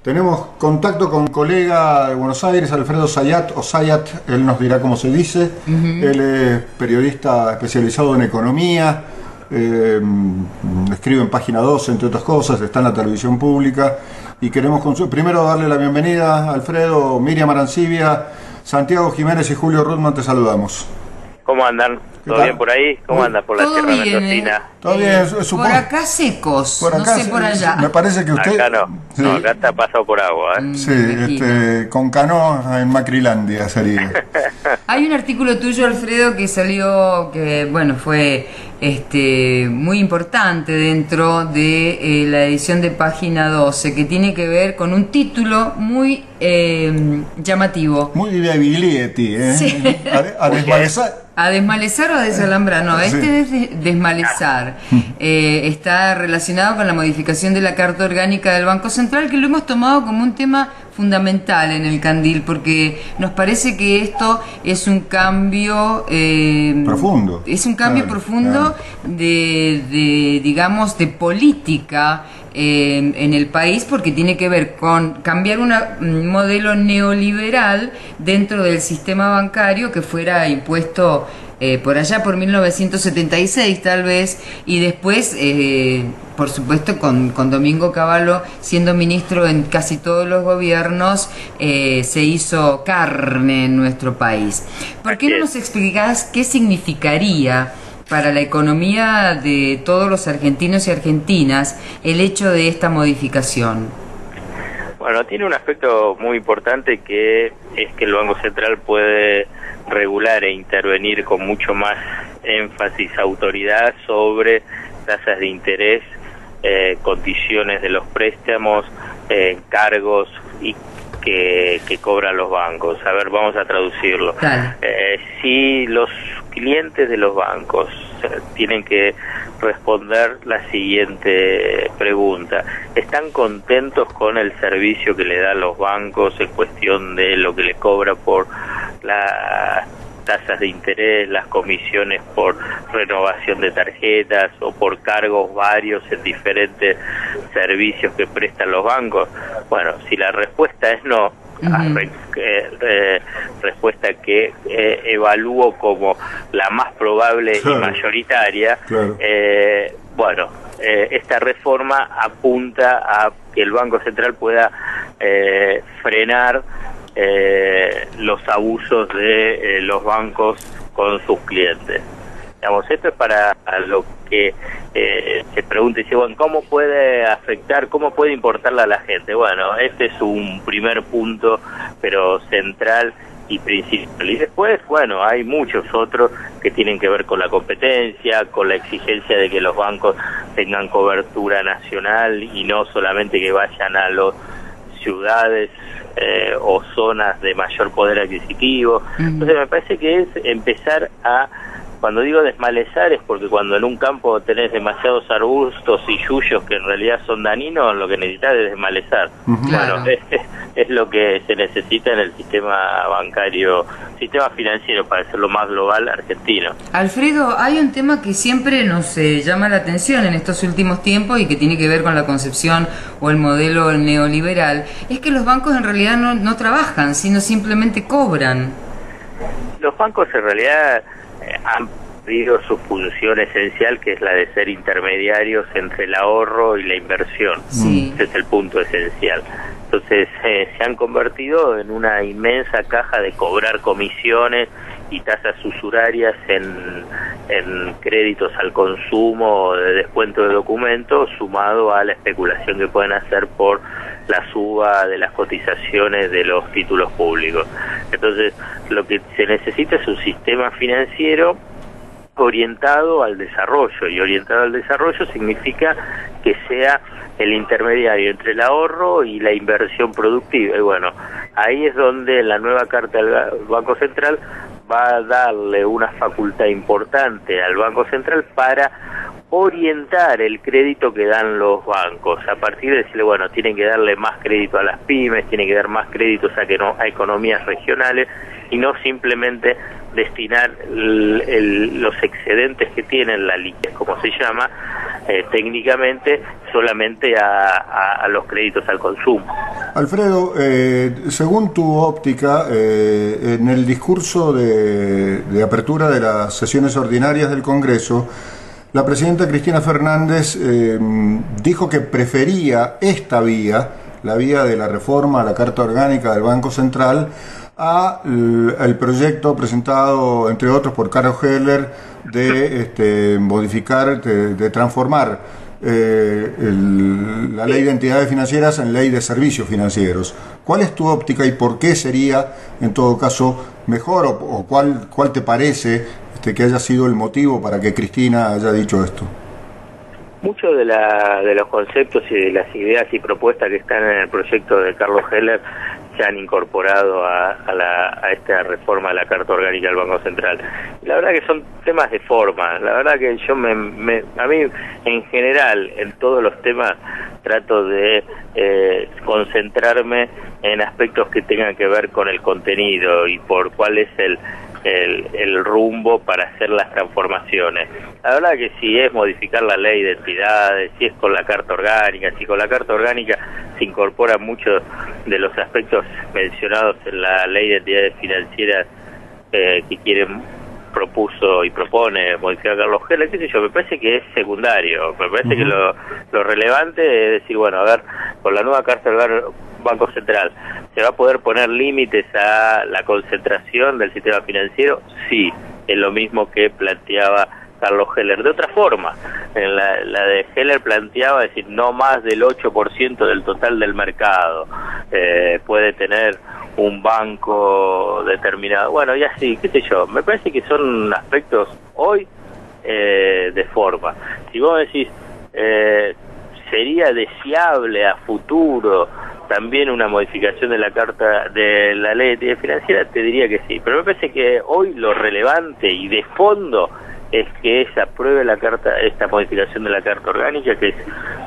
Tenemos contacto con un colega de Buenos Aires, Alfredo Zayat, o Zayat, él nos dirá cómo se dice. Él es periodista especializado en economía, escribe en Página 12, entre otras cosas, está en la televisión pública. Y queremos primero darle la bienvenida a Alfredo, Miriam Arancibia, Santiago Jiménez y Julio Rudman, te saludamos. ¿Cómo andan? ¿Todo bien por ahí? ¿Cómo andan por la tierra mendocina? Todo bien, por acá secos, por acá, no sé por allá. Me parece que usted... Acá no, sí. no, acá está pasado por agua. Sí, con canoa en Macrilandia sería. Hay un artículo tuyo, Alfredo, que salió, que bueno, fue muy importante dentro de la edición de Página 12, que tiene que ver con un título muy llamativo. Muy de Biglietti, ¿eh? Sí. A desmalezar. ¿A desmalezar o a desalambrar? No, Sí. es desmalezar. Está relacionado con la modificación de la Carta Orgánica del Banco Central, que lo hemos tomado como un tema fundamental en el Candil, porque nos parece que esto es un cambio profundo. Es un cambio profundo digamos, de política en el país, porque tiene que ver con cambiar un modelo neoliberal dentro del sistema bancario que fuera impuesto por allá por 1976 tal vez, y después por supuesto con Domingo Cavallo siendo ministro en casi todos los gobiernos, se hizo carne en nuestro país. ¿Por qué no nos explicás qué significaría para la economía de todos los argentinos y argentinas el hecho de esta modificación? Bueno, tiene un aspecto muy importante, que es que el Banco Central puede regular e intervenir con mucho más énfasis, autoridad sobre tasas de interés, condiciones de los préstamos, cargos y que cobran los bancos. A ver, vamos a traducirlo. Si los clientes de los bancos tienen que responder la siguiente pregunta: ¿están contentos con el servicio que le dan los bancos en cuestión de lo que le cobra por las tasas de interés, las comisiones por renovación de tarjetas o por cargos varios en diferentes servicios que prestan los bancos? Bueno, si la respuesta es no, respuesta que evalúo como la más probable y mayoritaria, bueno, esta reforma apunta a que el Banco Central pueda frenar los abusos de los bancos con sus clientes. Digamos, esto es para lo que se pregunta y dice, bueno, ¿cómo puede afectar, cómo puede importarle a la gente? Bueno, este es un primer punto, pero central y principal. Y después, bueno, hay muchos otros que tienen que ver con la competencia, con la exigencia de que los bancos tengan cobertura nacional y no solamente que vayan a las ciudades o zonas de mayor poder adquisitivo. Entonces me parece que es empezar a... Cuando digo desmalezar es porque cuando en un campo tenés demasiados arbustos y yuyos que en realidad son dañinos, lo que necesitas es desmalezar. Bueno, es lo que se necesita en el sistema bancario, sistema financiero, para hacerlo más global, argentino. Alfredo, hay un tema que siempre nos llama la atención en estos últimos tiempos y que tiene que ver con la concepción o el modelo neoliberal, es que los bancos en realidad no trabajan, sino simplemente cobran. Los bancos en realidad han perdido su función esencial, que es la de ser intermediarios entre el ahorro y la inversión. Ese es el punto esencial. Entonces se han convertido en una inmensa caja de cobrar comisiones y tasas usurarias en créditos al consumo o de descuento de documentos, sumado a la especulación que pueden hacer por la suba de las cotizaciones de los títulos públicos. Entonces, lo que se necesita es un sistema financiero orientado al desarrollo, y orientado al desarrollo significa que sea el intermediario entre el ahorro y la inversión productiva. Y bueno, ahí es donde la nueva Carta del Banco Central va a darle una facultad importante al Banco Central para orientar el crédito que dan los bancos, a partir de decirle, bueno, tienen que darle más crédito a las pymes, tienen que dar más créditos a economías regionales, y no simplemente destinar los excedentes que tienen, la liquidez, como se llama técnicamente, solamente a los créditos al consumo. Alfredo, según tu óptica, en el discurso de apertura de las sesiones ordinarias del Congreso, la presidenta Cristina Fernández dijo que prefería esta vía, la vía de la reforma a la Carta Orgánica del Banco Central, al proyecto presentado, entre otros, por Carlos Heller de modificar, de transformar la ley de entidades financieras en ley de servicios financieros. ¿Cuál es tu óptica y por qué sería, en todo caso, mejor, o cuál te parece que haya sido el motivo para que Cristina haya dicho esto? Muchos de los conceptos y de las ideas y propuestas que están en el proyecto de Carlos Heller se han incorporado a esta reforma de la Carta Orgánica del Banco Central. La verdad que son temas de forma. La verdad que yo a mí en general en todos los temas trato de concentrarme en aspectos que tengan que ver con el contenido y por cuál es el rumbo para hacer las transformaciones. La verdad que si es modificar la ley de entidades, si es con la Carta Orgánica, si con la Carta Orgánica se incorporan muchos de los aspectos mencionados en la ley de entidades financieras que propuso y propone modificar Carlos Heller, qué sé yo, me parece que es secundario. Me parece que lo relevante es decir, bueno, a ver, con la nueva Carta Orgánica Banco Central, ¿se va a poder poner límites a la concentración del sistema financiero? Sí, es lo mismo que planteaba Carlos Heller. De otra forma, en la de Heller planteaba decir no más del 8% del total del mercado puede tener un banco determinado. Bueno, y así, qué sé yo, me parece que son aspectos hoy de forma. Si vos decís, ¿sería deseable a futuro también una modificación de la carta de la ley de entidades financieras? Te diría que sí, pero me parece que hoy lo relevante y de fondo es que se apruebe esta modificación de la Carta Orgánica, que es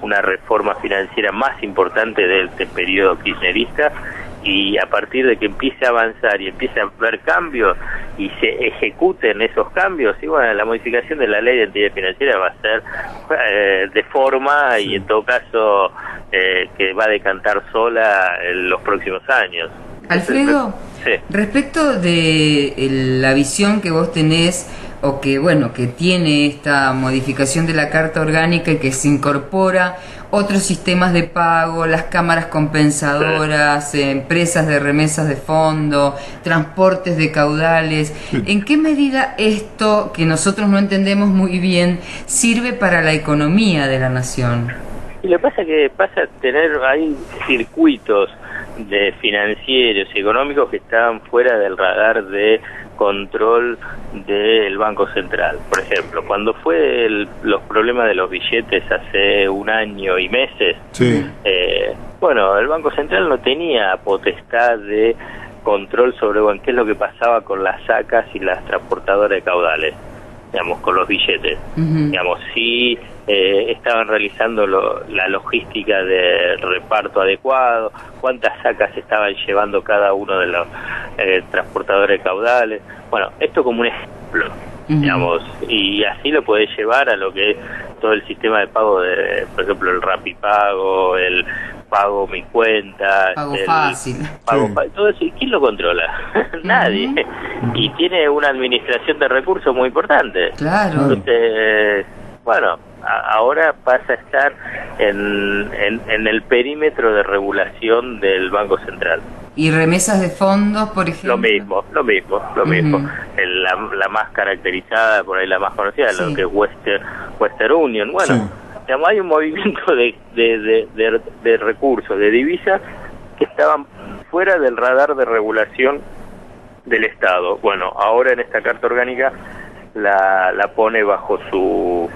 una reforma financiera más importante de este periodo kirchnerista, y a partir de que empiece a avanzar y empiece a haber cambios y se ejecuten esos cambios, y bueno, la modificación de la ley de entidades financieras va a ser de forma y en todo caso que va a decantar sola en los próximos años. Alfredo, sí. Respecto de la visión que vos tenés, o que bueno, que tiene esta modificación de la Carta Orgánica y que se incorpora otros sistemas de pago, las cámaras compensadoras, empresas de remesas de fondo, transportes de caudales, ¿en qué medida esto, que nosotros no entendemos muy bien, sirve para la economía de la nación? Y lo que pasa es que pasa a tener ahí circuitos de financieros y económicos que estaban fuera del radar de control del Banco Central. Por ejemplo, cuando fue los problemas de los billetes hace un año y meses, bueno, el Banco Central no tenía potestad de control sobre qué es lo que pasaba con las sacas y las transportadoras de caudales, digamos, con los billetes. Digamos, sí estaban realizando la logística de reparto adecuado, cuántas sacas estaban llevando cada uno de los transportadores de caudales. Bueno, esto como un ejemplo, digamos, y así lo podés llevar a lo que es todo el sistema de pago de, por ejemplo, el Rapipago, el Pago Mi Cuenta, Pago Fácil, todo eso. ¿Y quién lo controla? Nadie. Y tiene una administración de recursos muy importante. Claro. Entonces, bueno, ahora pasa a estar en el perímetro de regulación del Banco Central. ¿Y remesas de fondos, por ejemplo? Lo mismo. La más caracterizada, por ahí la más conocida, lo que es Western Union. Bueno, digamos, hay un movimiento de recursos, de divisas, que estaban fuera del radar de regulación del Estado. Bueno, ahora en esta Carta Orgánica la pone bajo su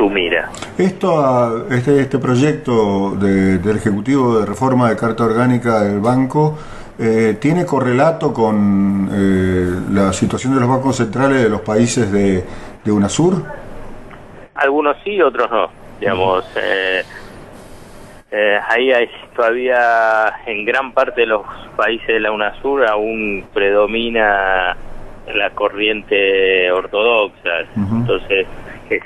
mira. Este proyecto del Ejecutivo de Reforma de Carta Orgánica del Banco ¿tiene correlato con la situación de los bancos centrales de los países de UNASUR? Algunos sí, otros no. Digamos, ahí hay todavía en gran parte de los países de la UNASUR aún predomina la corriente ortodoxa. Entonces,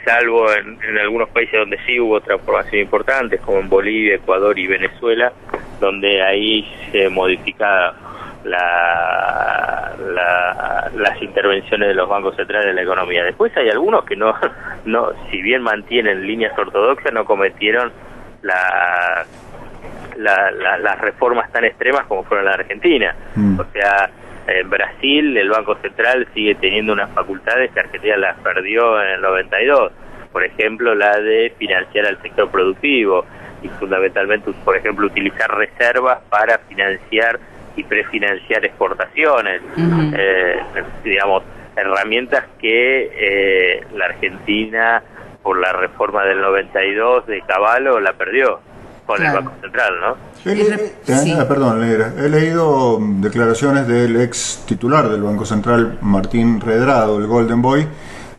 salvo en algunos países donde sí hubo transformaciones importantes, como en Bolivia, Ecuador y Venezuela, donde ahí se modifica las intervenciones de los bancos centrales en la economía. Después hay algunos que no, si bien mantienen líneas ortodoxas, no cometieron las reformas tan extremas como fueron en la Argentina. O sea, en Brasil el Banco Central sigue teniendo unas facultades que Argentina las perdió en el 92. Por ejemplo, la de financiar al sector productivo y fundamentalmente, por ejemplo, utilizar reservas para financiar y prefinanciar exportaciones. Digamos, herramientas que la Argentina, por la reforma del 92 de Cavallo, la perdió con el Banco Central, ¿no? Perdón, he leído declaraciones del ex titular del Banco Central, Martín Redrado, el Golden Boy,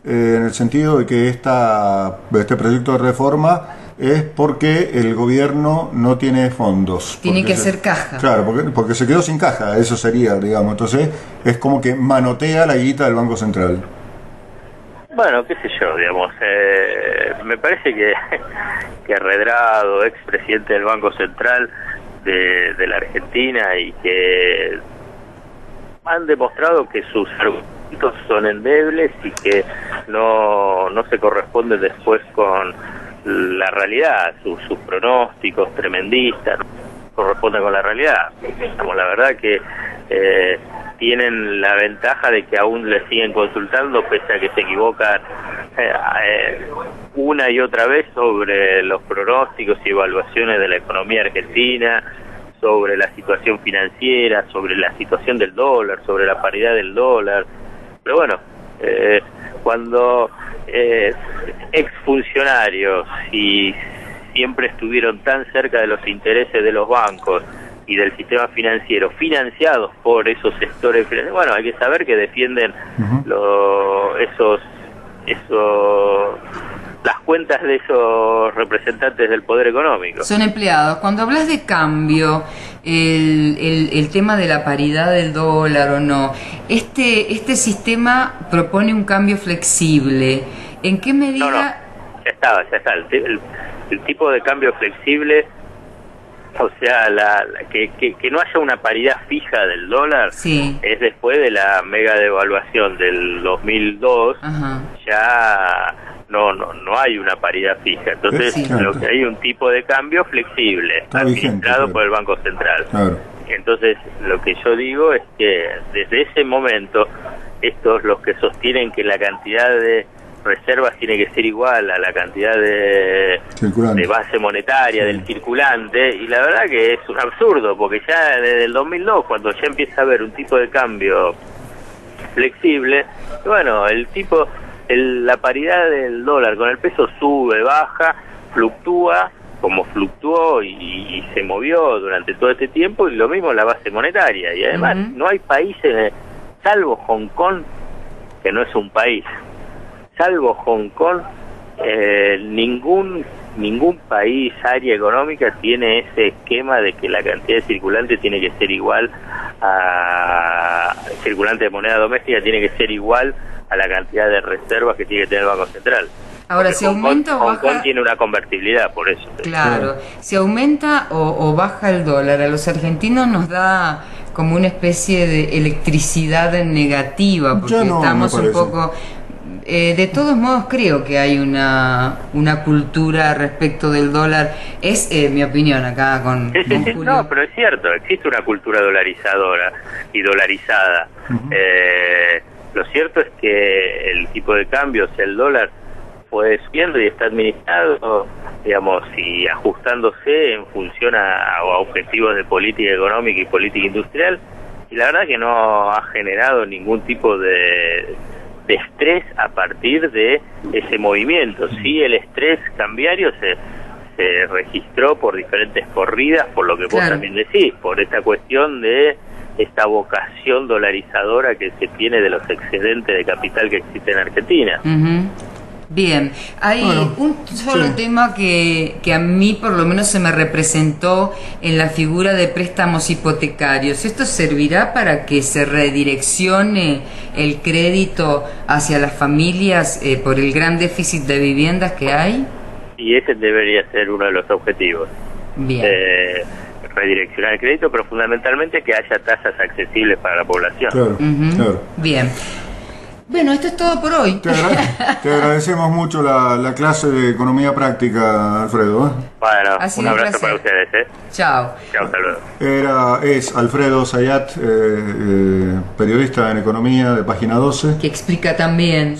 en el sentido de que este proyecto de reforma es porque el gobierno no tiene fondos. Tiene que ser caja. Claro, porque se quedó sin caja, eso sería, digamos. Entonces es como que manotea la guita del Banco Central. Bueno, qué sé yo, digamos, me parece que Redrado, expresidente del Banco Central de la Argentina, y que han demostrado que sus argumentos son endebles y que no se corresponden después con la realidad, sus pronósticos tremendistas no corresponden con la realidad. Digamos, la verdad que tienen la ventaja de que aún le siguen consultando, pese a que se equivocan una y otra vez sobre los pronósticos y evaluaciones de la economía argentina, sobre la situación financiera, sobre la situación del dólar, sobre la paridad del dólar. Pero bueno, cuando exfuncionarios y siempre estuvieron tan cerca de los intereses de los bancos y del sistema financiero, financiados por esos sectores financieros, bueno, hay que saber que defienden las cuentas de esos representantes del poder económico. Son empleados. Cuando hablas de cambio, el tema de la paridad del dólar o no, este sistema propone un cambio flexible. ¿En qué medida? No, ya está. El tipo de cambio flexible, o sea, que no haya una paridad fija del dólar, es después de la mega devaluación del 2002. Ya no hay una paridad fija. Entonces, lo que hay un tipo de cambio flexible, administrado por el Banco Central. Claro. Entonces, lo que yo digo es que desde ese momento, estos los que sostienen que la cantidad de reservas tiene que ser igual a la cantidad de base monetaria del circulante, y la verdad que es un absurdo, porque ya desde el 2002, cuando ya empieza a haber un tipo de cambio flexible, bueno, la paridad del dólar con el peso sube, baja, fluctúa, como fluctuó y se movió durante todo este tiempo, y lo mismo la base monetaria. Y además no hay países, salvo Hong Kong, que no es un país, salvo Hong Kong, ningún país, área económica, tiene ese esquema de que la cantidad de circulante tiene que ser igual circulante de moneda doméstica tiene que ser igual a la cantidad de reservas que tiene que tener el Banco Central. Ahora, si aumenta o baja... Hong Kong tiene una convertibilidad, por eso. Claro, si aumenta o baja el dólar, a los argentinos nos da como una especie de electricidad negativa, porque estamos un poco... de todos modos, creo que hay una cultura respecto del dólar. Es mi opinión acá con Julio. No, pero es cierto, existe una cultura dolarizadora y dolarizada. Lo cierto es que el tipo de cambio, o sea, el dólar fue subiendo y está administrado, digamos, y ajustándose en función a objetivos de política económica y política industrial, y la verdad que no ha generado ningún tipo de estrés a partir de ese movimiento. Sí, el estrés cambiario se registró por diferentes corridas, por lo que vos también decís, por esta cuestión de esta vocación dolarizadora que se tiene de los excedentes de capital que existe en Argentina. Bien, hay un solo tema que a mí por lo menos se me representó en la figura de préstamos hipotecarios. ¿Esto servirá para que se redireccione el crédito hacia las familias por el gran déficit de viviendas que hay? Y ese debería ser uno de los objetivos. Bien. Redireccionar el crédito, pero fundamentalmente que haya tasas accesibles para la población. Claro, claro. Bien. Bueno, esto es todo por hoy. Te agradecemos mucho la clase de economía práctica, Alfredo. Bueno, un abrazo para ustedes. Chao. Chao, saludos. Es Alfredo Zayat, periodista en economía de Página 12. Que explica también